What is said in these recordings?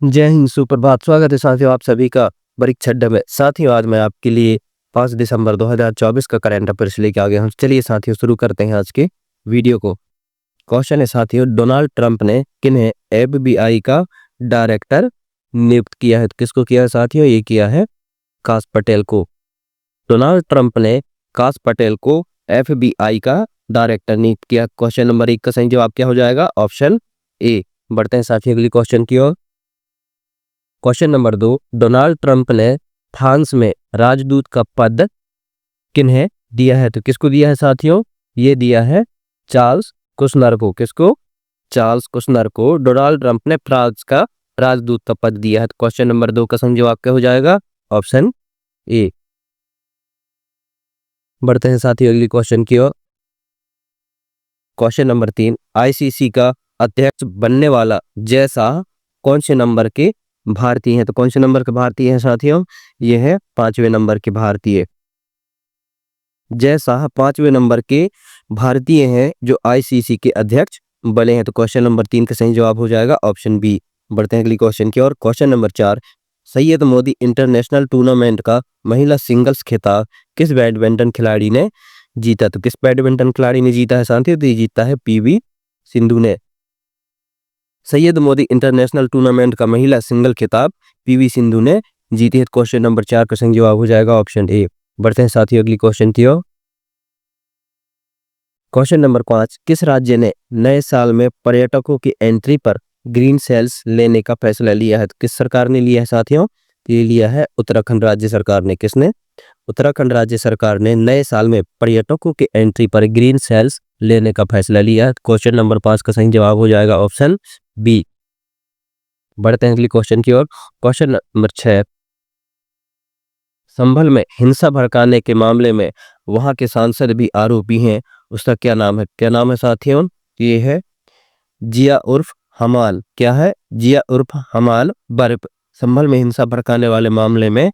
जय हिंद, सुप्रभात। स्वागत है साथियों आप सभी का परीक्षा अड्डा में। साथियों आज मैं आपके लिए 5 दिसंबर 2024 का करंट अफेयर्स लेके आ गया हूं। चलिए साथियों शुरू करते हैं आज के वीडियो को। क्वेश्चन है साथियों, डोनाल्ड ट्रंप ने किन्हें एफबीआई का डायरेक्टर नियुक्त किया है? तो किसको किया है साथियों? ये किया है काश पटेल को। डोनाल्ड ट्रंप ने काश पटेल को एफबीआई का डायरेक्टर नियुक्त किया। क्वेश्चन नंबर 1 का सही जवाब क्या हो जाएगा? Option A. बढ़ते हैं साथियों अगली क्वेश्चन की ओर। क्वेश्चन नंबर 2, डोनाल्ड ट्रंप ने फ्रांस में राजदूत का पद किन्हें दिया है? तो किसको दिया है साथियों? ये दिया है चार्ल्स कुशनर को। किसको? चार्ल्स कुशनर को डोनाल्ड ट्रंप ने फ्रांस का राजदूत का पद दिया है। तो क्वेश्चन नंबर 2 का सही जवाब क्या हो जाएगा? Option A. बढ़ते हैं साथियों अगली क्वेश्चन की ओर। क्वेश्चन नंबर 3, आईसीसी का अध्यक्ष बनने वाला जय शाह कौन से नंबर के भारतीय हैं? तो कौन से नंबर के भारतीय हैं साथियों? ये है 5वें नंबर के भारतीय। जय शाह 5वें नंबर के भारतीय हैं जो आईसीसी के अध्यक्ष बने हैं। तो क्वेश्चन नंबर 3 का सही जवाब हो जाएगा ऑप्शन बी। बढ़ते हैं अगली क्वेश्चन की ओर। Question number 4, Syed Modi international tournament का महिला सिंगल्स खिताब किस बैडमिंटन खिलाड़ी ने जीता? तो किस बैडमिंटन खिलाड़ी ने जीता है साथियों? तो ये जीता है पीवी सिंधु ने। सैयद मोदी इंटरनेशनल टूर्नामेंट का महिला सिंगल खिताब पीवी सिंधु ने जीती है। क्वेश्चन नंबर 4 का सही जवाब हो जाएगा ऑप्शन ए। बढ़ते हैं साथियों अगली क्वेश्चन की ओर। क्वेश्चन नंबर 5, किस राज्य ने नए साल में पर्यटकों की एंट्री पर ग्रीन सेल्स लेने का फैसला लिया है? तो किस सरकार ने लिया है साथियों? ये लिया है उत्तराखंड राज्य सरकार ने। किसने? उत्तराखंड राज्य सरकार ने नए साल में पर्यटकों की एंट्री पर ग्रीन सेल्स लेने का फैसला लिया है। क्वेश्चन नंबर 5 का सही जवाब हो जाएगा ऑप्शन बी। बढ़ते हैं अगली क्वेश्चन की ओर। क्वेश्चन नंबर 6, संभल में हिंसा भड़काने के मामले में वहां के सांसद भी आरोपी हैं, उसका क्या नाम है? क्या नाम है साथियों? ये है जिया उर्फ हमाल। क्या है? जिया उर्फ हमाल बर्फ संभल में हिंसा भड़काने वाले मामले में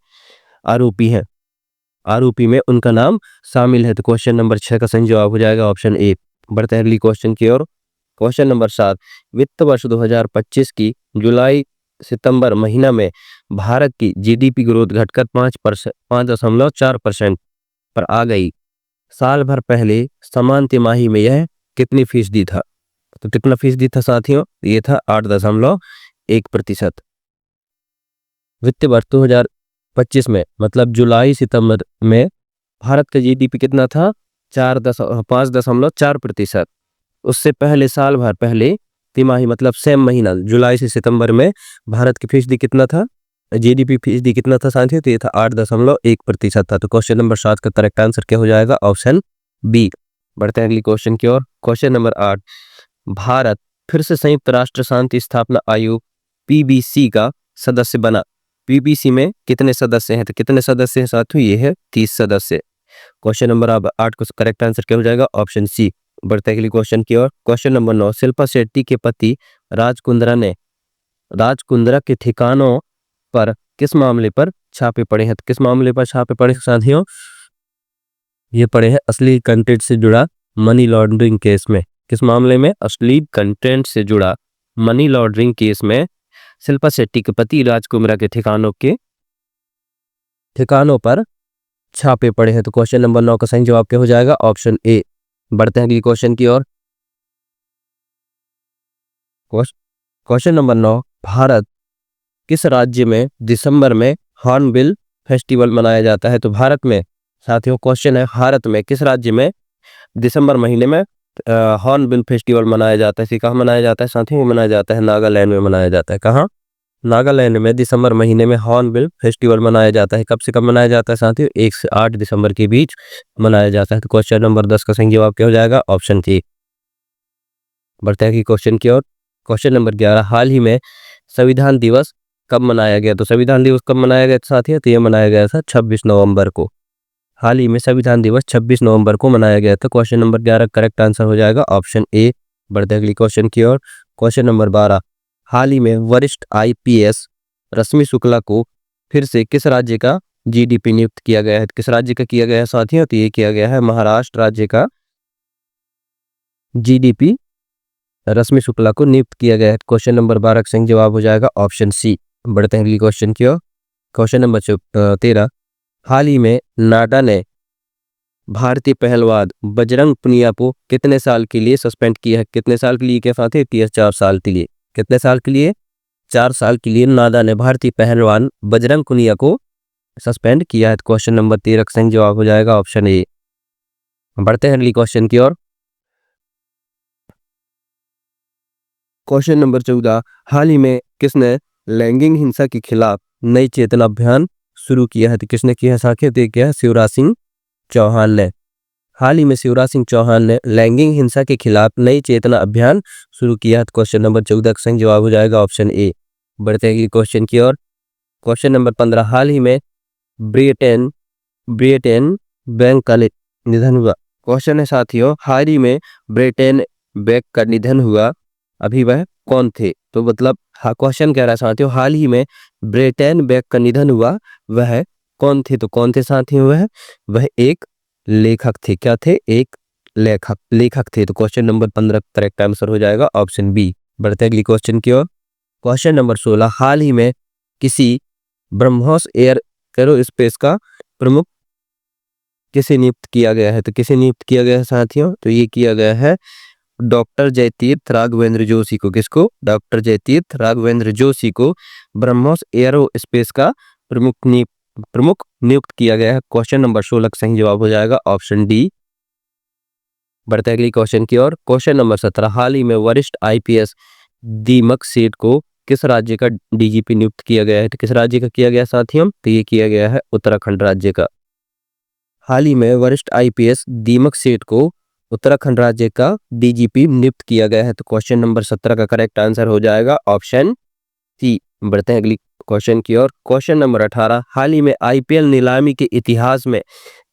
आरोपी हैं। आरोपी में उनका नाम शामिल है। तो क्वेश्चन नंबर 6 का सही जवाब हो जाएगा ऑप्शन ए। बढ़ते हैं अगली क्वेश्चन की ओर। क्वेश्चन नंबर 7, वित्त वर्ष 2025 की जुलाई सितंबर महीना में भारत की जीडीपी ग्रोथ घटकर 5.4% पर आ गई। साल भर पहले समान तिमाही में यह कितनी फीसदी था? तो कितना फीसदी था साथियों? ये था 8.1%। वित्त वर्ष 2025 में मतलब जुलाई सितंबर में भारत का जीडीपी कितना था? 5.4%। उससे पहले साल भर पहले तिमाही मतलब सेम महीना जुलाई से सितंबर में भारत की फीसदी कितना था? जीडीपी फीसदी कितना था साथियों? तो ये था 8.1% था। तो क्वेश्चन नंबर 7 का करेक्ट आंसर क्या हो जाएगा? Option B. बढ़ते हैं अगली क्वेश्चन की ओर। क्वेश्चन नंबर 8, भारत फिर से संयुक्त राष्ट्र शांति स्थापना आयोग पीबीसी का सदस्य बना। पीबीसी में कितने सदस्य हैं? तो कितने सदस्य हैं साथियों? ये है 30 सदस्य। क्वेश्चन नंबर 8 को करेक्ट आंसर क्या हो जाएगा? Option C. बढ़ते हैं अगली क्वेश्चन की ओर। क्वेश्चन नंबर 9, शिल्पा शेट्टी के पति राज कुंद्रा ने राज कुंद्रा के ठिकानों पर किस मामले पर छापे पड़े हैं? तो किस मामले पर छापे पड़े साथियों? ये पड़े हैं अश्लील कंटेंट से जुड़ा मनी लॉन्ड्रिंग केस में। किस मामले में? अश्लील कंटेंट से जुड़ा मनी लॉन्ड्रिंग केस में शिल्पा शेट्टी के पति राज कुंद्रा के ठिकानों पर छापे पड़े हैं। तो क्वेश्चन नंबर 9 का सही जवाब क्या हो जाएगा? Option A. बढ़ते हैं अगली क्वेश्चन की ओर। क्वेश्चन नंबर 9, भारत किस राज्य में दिसंबर में हॉर्नबिल फेस्टिवल मनाया जाता है? तो भारत में साथियों क्वेश्चन है, भारत में किस राज्य में दिसंबर महीने में हॉर्नबिल फेस्टिवल मनाया जाता है? कहाँ मनाया जाता है साथियों? मनाया जाता है नागालैंड में मनाया जाता है। कहाँ? नागालैंड में दिसंबर महीने में हॉर्नबिल फेस्टिवल मनाया जाता है। कब से कब मनाया जाता है साथियों? 1 से 8 दिसंबर के बीच मनाया जाता है। तो क्वेश्चन नंबर 10 का सही जवाब क्या हो जाएगा? Option C. बढ़ते हैं कि क्वेश्चन की ओर। क्वेश्चन नंबर 11, हाल ही में संविधान दिवस कब मनाया गया? तो संविधान दिवस कब मनाया गया साथियों? तो ये मनाया गया था 26 नवंबर को। हाल ही में संविधान दिवस 26 नवंबर को मनाया गया था। क्वेश्चन नंबर 11 करेक्ट आंसर हो जाएगा ऑप्शन ए। बढ़ते अगली क्वेश्चन की ओर। क्वेश्चन नंबर 12, हाल ही में वरिष्ठ आईपीएस रश्मि शुक्ला को फिर से किस राज्य का जीडीपी नियुक्त किया गया है? किस राज्य का किया गया है साथियों? तो ये किया गया है महाराष्ट्र राज्य का जीडीपी रश्मि शुक्ला को नियुक्त किया गया है? क्वेश्चन नंबर 12 का सही जवाब हो जाएगा ऑप्शन सी। बढ़ते हैं अगली क्वेश्चन की ओर। क्वेश्चन नंबर 13, हाल ही में नाडा ने भारतीय पहलवान बजरंग पुनिया को कितने साल के लिए सस्पेंड किया है? कितने साल के लिए क्या साथी? 4 साल के लिए। कितने साल के लिए? 4 साल के लिए नाडा ने भारतीय पहलवान बजरंग पुनिया को सस्पेंड किया है। क्वेश्चन नंबर 13 का सही जवाब हो जाएगा ऑप्शन ए। बढ़ते हैं अगली क्वेश्चन की ओर। क्वेश्चन नंबर 14, हाल ही में किसने लैंगिक हिंसा के खिलाफ नई चेतना अभियान शुरू किया है? तो किसने किया है साथियों? तो क्या है? शिवराज सिंह चौहान ने। हाल ही में शिवराज सिंह चौहान ने लैंगिक हिंसा के खिलाफ नई चेतना अभियान शुरू किया है। क्वेश्चन नंबर 14 का सही जवाब हो जाएगा ऑप्शन ए। बढ़ते हैं क्वेश्चन की ओर। क्वेश्चन नंबर 15, हाल ही में ब्रिटेन ब्रिटेन बैंक का निधन हुआ। क्वेश्चन है साथियों, हाल ही में ब्रिटेन बैंक का निधन हुआ, अभी वह कौन थे? तो मतलब क्वेश्चन कह रहा है साथियों, हाल ही में ब्रिटेन बैंक का निधन हुआ, वह कौन थे? तो कौन थे साथियों? वह एक लेखक थे। क्या थे? एक लेखक थे। तो क्वेश्चन नंबर 15 करेक्ट आंसर हो जाएगा ऑप्शन बी। बढ़ते अगली क्वेश्चन की ओर। क्वेश्चन नंबर 16, हाल ही में किसी ब्रह्मोस एयर एरोस्पेस का प्रमुख किसे नियुक्त किया गया है? तो किसे नियुक्त किया गया है साथियों? तो ये किया गया है डॉक्टर जयतीर्थ राघवेंद्र जोशी को। किसको? डॉक्टर जयतीर्थ राघवेंद्र जोशी को ब्रह्मोस एरोस्पेस का प्रमुख नियुक्त किया गया है। क्वेश्चन नंबर 16 का सही जवाब हो जाएगा ऑप्शन डी। बढ़ते अगली क्वेश्चन की ओर। क्वेश्चन नंबर 17, हाल ही में वरिष्ठ आईपीएस दीमक सेठ को किस राज्य का डीजीपी नियुक्त किया गया है? तो किस राज्य का किया गया साथियों? तो ये किया गया है उत्तराखंड राज्य का। हाल ही में वरिष्ठ आईपीएस दीमक सेठ को उत्तराखंड राज्य का डीजीपी नियुक्त किया गया है। तो क्वेश्चन नंबर 17 का करेक्ट आंसर हो जाएगा ऑप्शन सी। बढ़ते हैं अगली क्वेश्चन की ओर। क्वेश्चन नंबर 18, हाल ही में आईपीएल नीलामी के इतिहास में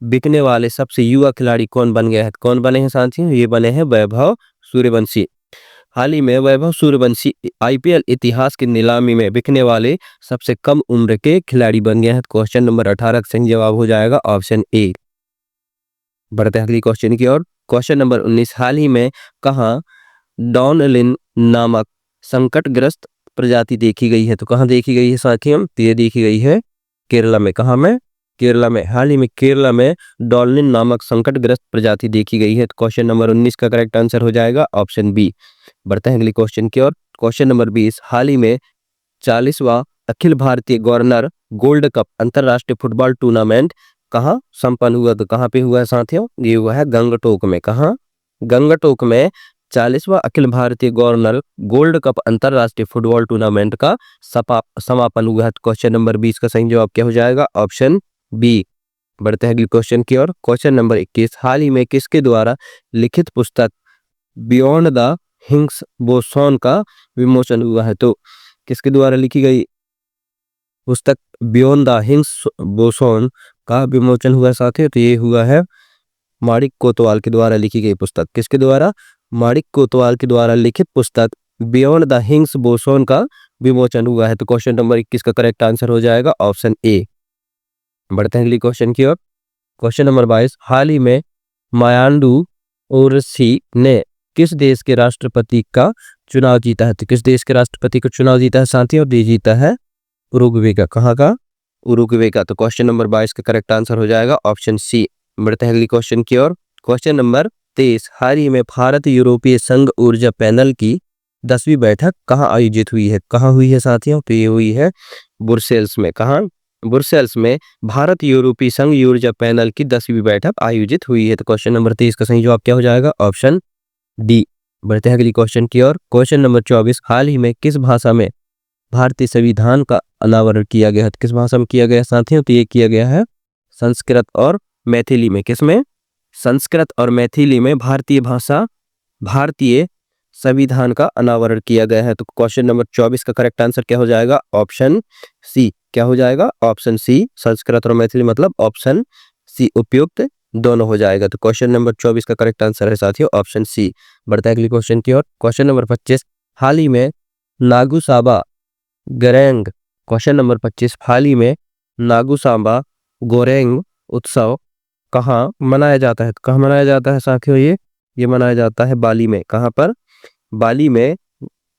बिकने वाले सबसे युवा खिलाड़ी कौन बन गया है? कौन बने हैं साथियों? ये बने हैं वैभव सूर्यवंशी। हाल ही में वैभव सूर्यवंशी आईपीएल इतिहास की नीलामी में बिकने वाले सबसे कम उम्र के खिलाड़ी बन गए हैं। क्वेश्चन नंबर 18 का सही जवाब हो जाएगा ऑप्शन ए। बढ़ते हैं अगली क्वेश्चन की ओर। क्वेश्चन नंबर 19, हाल ही में कहाँ डॉनलिन नामक संकटग्रस्त प्रजाति देखी गई है? तो कहाँ देखी गई है साथियों? तो ये देखी गई है केरला में। कहाँ में? केरला में। हाल ही में केरला में डॉल्फिन नामक संकटग्रस्त प्रजाति देखी गई है। तो क्वेश्चन नंबर 19 का करेक्ट आंसर हो जाएगा ऑप्शन बी। बढ़ते हैं अगली क्वेश्चन की ओर। क्वेश्चन नंबर 20, हाल ही में 40वां Akhil Bharatiya governor gold cup अंतरराष्ट्रीय फुटबॉल टूर्नामेंट कहाँ संपन्न हुआ? तो कहाँ पे हुआ है साथियों? ये हुआ है गंगटोक में। कहाँ? गंगटोक में 40वां Akhil Bharatiya governor gold cup अंतरराष्ट्रीय फुटबॉल टूर्नामेंट का समापन हुआ है। क्वेश्चन नंबर 20 का सही जवाब क्या हो जाएगा? Option B. बढ़ते हैं अगले क्वेश्चन की ओर। क्वेश्चन नंबर 21, हाल ही में किसके द्वारा लिखित पुस्तक बियॉन्ड द हिग्स बोसॉन का विमोचन हुआ है? तो किसके द्वारा लिखी गई पुस्तक बियॉन्ड द हिग्स बोसॉन का विमोचन हुआ साथियों? तो ये हुआ है माणिक कोतवाल के द्वारा लिखी गई पुस्तक। किसके द्वारा? माणिक कोतवाल के द्वारा लिखित पुस्तक बियॉन्ड द हिग्स बोसॉन का विमोचन हुआ है। तो क्वेश्चन नंबर 21 का करेक्ट आंसर हो जाएगा ऑप्शन ए। बढ़ते हैं अगली क्वेश्चन की ओर। क्वेश्चन नंबर 22, हाल ही में मायानडू ओरसी ने किस देश के राष्ट्रपति का चुनाव जीता है? तो किस देश के राष्ट्रपति का चुनाव जीता है साथियों? और जीता है उरुग्वे का। कहाँ का? उरुग्वे का। तो क्वेश्चन नंबर 22 का करेक्ट आंसर हो जाएगा ऑप्शन सी। बढ़ते हैं अगली क्वेश्चन की ओर। क्वेश्चन नंबर 23, हाल ही में भारत यूरोपीय संघ ऊर्जा पैनल की 10वीं बैठक कहाँ आयोजित हुई है? कहाँ हुई है साथियों? तो ये हुई है ब्रुसेल्स में। कहाँ? ब्रुसेल्स में भारत यूरोपीय संघ ऊर्जा पैनल की 10वीं बैठक आयोजित हुई है। तो क्वेश्चन नंबर 23 का सही जवाब क्या हो जाएगा? Option D. बढ़ते हैं अगली क्वेश्चन की ओर। क्वेश्चन नंबर 24, हाल ही में किस भाषा में भारतीय संविधान का अनावरण किया गया है? किस भाषा में किया गया साथियों? तो ये किया गया है संस्कृत और मैथिली में। किसमें? संस्कृत और मैथिली में भारतीय संविधान का अनावरण किया गया है। तो क्वेश्चन नंबर 24 का करेक्ट आंसर क्या हो जाएगा? Option C. क्या हो जाएगा? ऑप्शन सी। संस्कृत और मैथिली मतलब ऑप्शन सी उपयुक्त दोनों हो जाएगा। तो क्वेश्चन नंबर 24 का करेक्ट आंसर है साथियों ऑप्शन सी। बढ़ता है अगले क्वेश्चन की ओर। क्वेश्चन नंबर 25, हाल ही में नागुसाबा गोरेंग क्वेश्चन नंबर 25, हाल ही में नागुसाबा गोरेंग उत्सव कहाँ मनाया जाता है? कहाँ मनाया जाता है साथियों? ये मनाया जाता है बाली में। कहाँ पर? बाली में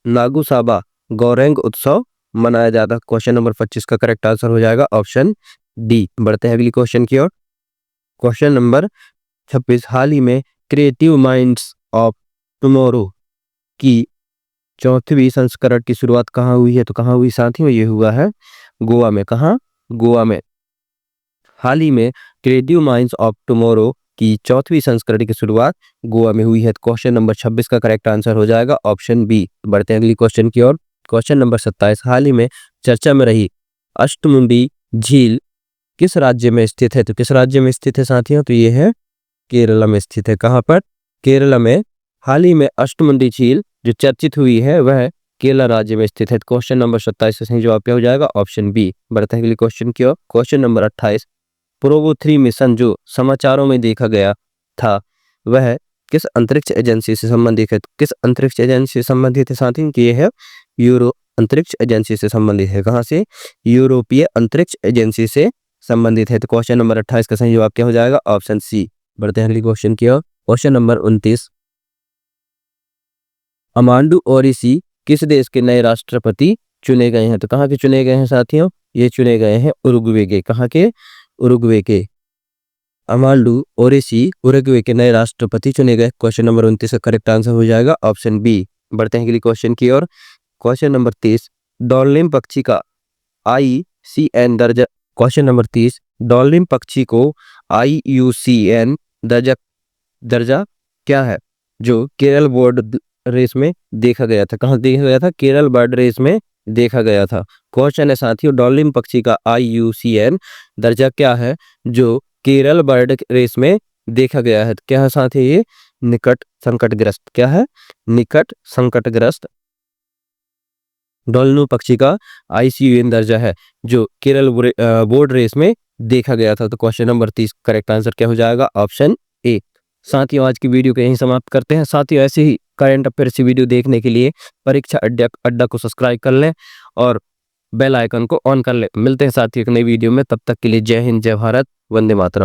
नागू साबा गौरेंग उत्सव मनाया जाता है? क्वेश्चन नंबर 25 का करेक्ट आंसर हो जाएगा ऑप्शन डी। बढ़ते हैं अगली क्वेश्चन की ओर। क्वेश्चन नंबर 26, हाल ही में क्रिएटिव माइंड्स ऑफ टुमारो की 4वीं संस्करण की शुरुआत कहाँ हुई है? तो कहाँ हुई साथियों? ये हुआ है गोवा में। कहाँ? गोवा में। हाल ही में क्रिएटिव माइंड्स ऑफ टुमारो की 4वीं संस्करण की शुरुआत गोवा में हुई है। क्वेश्चन नंबर 26 का करेक्ट आंसर हो जाएगा ऑप्शन बी। बढ़ते हैं अगली क्वेश्चन की ओर। क्वेश्चन नंबर 27, हाल ही में चर्चा में रही अष्टमुंडी झील किस राज्य में स्थित है? तो किस राज्य में स्थित है साथियों? तो ये है केरला में स्थित है। कहाँ पर? केरला में। हाल ही में अष्टमुंडी झील जो चर्चित हुई है वह केरला राज्य में स्थित है। क्वेश्चन नंबर 27 का सही जवाब क्या हो जाएगा? Option B. बढ़ते हैं अगले क्वेश्चन की ओर। क्वेश्चन नंबर 28, प्रोवो 3 मिशन जो समाचारों में देखा गया था वह किस अंतरिक्ष एजेंसी से संबंधित है? किस अंतरिक्ष एजेंसी से संबंधित है साथियों? ये है यूरो अंतरिक्ष एजेंसी से संबंधित है। कहाँ से? यूरोपीय अंतरिक्ष एजेंसी से संबंधित है। तो क्वेश्चन नंबर 28 का सही जवाब क्या हो जाएगा? Option C. बढ़ते हैं अगले क्वेश्चन की ओर। क्वेश्चन नंबर 29, अमांडू ओरिसी किस देश के नए राष्ट्रपति चुने गए हैं? तो कहाँ के चुने गए हैं साथियों? ये चुने गए हैं उरुग्वे के। कहाँ के? उरुग्वे के। अमांडू ओरिसी उरुग्वे के नए राष्ट्रपति चुने गए। क्वेश्चन नंबर 29 का करेक्ट आंसर हो जाएगा ऑप्शन बी। बढ़ते हैं अगले क्वेश्चन की ओर। क्वेश्चन नंबर 30, डॉल्फिन पक्षी का IUCN दर्जा। क्वेश्चन नंबर 30, डॉल्फिन पक्षी को IUCN दर्जा क्या है जो केरल बर्ड रेस में देखा गया था? कहाँ देखा गया था? केरल बर्ड रेस में देखा गया था। क्वेश्चन है साथियों, डॉल्फिन पक्षी का IUCN दर्जा क्या है जो केरल बर्ड रेस में देखा गया है? क्या है साथियों? ये निकट संकटग्रस्त। क्या है? निकट संकटग्रस्त डॉल्फिन पक्षी का IUCN दर्जा है जो केरल बोर्ड रेस में देखा गया था। तो क्वेश्चन नंबर 30 करेक्ट आंसर क्या हो जाएगा? Option A. साथियों आज की वीडियो को यहीं समाप्त करते हैं। साथियों ऐसे ही करंट अफेयर्स की वीडियो देखने के लिए परीक्षा अड्डा को सब्सक्राइब कर लें और बेल आइकन को ऑन कर लें। मिलते हैं साथियों एक नई वीडियो में, तब तक के लिए जय हिंद, जय भारत, वंदे मातरम।